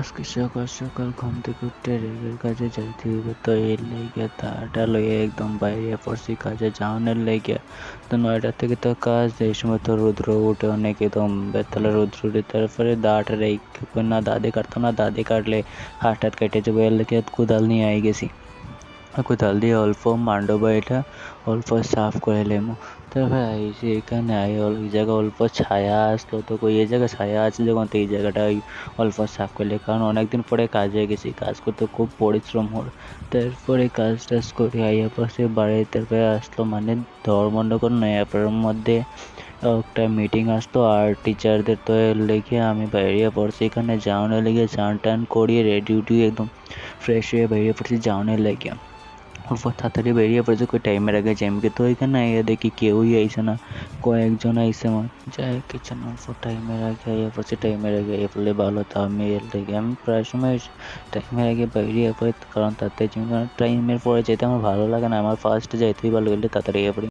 আজকে সকাল সকাল ঘুম থেকে উঠে রেলের কাজে যাইতে হইবে, তো এর লাইগা তাড়াটা লইয়া একদম বাইরে পড়ছি কাজে যাওনের লাইগা। তো 9টা থেকে তো কাজ, এই সময় তো রৌদ্র উঠে অনেক, একদম বেতালে রৌদ্র উঠে। তারপরে দাটা রেখে না দাদি কাটতো না, দাদি কাটলে হাত হাত কেটে যাবে, এর লেগে কোদাল নিয়ে আই গেছি। কোদাল দিয়ে অল্প মান্ড বাড়িটা অল্প সাফ করে লেমু। তারপরে আইসি এখানে এই জায়গায় অল্প ছায়া আসলো, তো কই এই জায়গায় ছায়া আছে যখন, তো এই জায়গাটা অল্প সাফ করলে, কারণ অনেকদিন পরে কাজে গেছি, কাজ করতে খুব পরিশ্রম হল। তারপরে কাজ টাজ করে আইয়া পাশে বাড়ি, তারপরে আসলো মানে ধর্মনগর নয়াপাড়ার মধ্যে একটা মিটিং আসতো আর টিচারদের, তো এর লেগে আমি বাইরে পড়ছি এখানে যাওয়ানোর লেগে, চান টান করিয়ে রেডি উঠি একদম ফ্রেশ হয়ে বেরিয়ে পড়ছি যাওয়ানোর লেগে। অল্প তাড়াতাড়ি বেরিয়ে পড়েছে কই টাইমের আগে জ্যামকে, তো এখানে আইয়া দেখি কেউই আইসে না, কয়েকজন আইসে আমার যাই কিছু না, অল্প টাইমের আগে আইয়া পড়ছে। টাইমের আগে আইয়া পড়লে ভালো, তা আমি এর লেগে আমি প্রায় সময় টাইমের আগে বেরিয়ে পড়ি, কারণ তাতে টাইমের পরে যেতে আমার ভালো লাগে না, আমার ফার্স্ট যাইতেই ভালো গেলে তাড়াতাড়ি আইয়া পড়ি।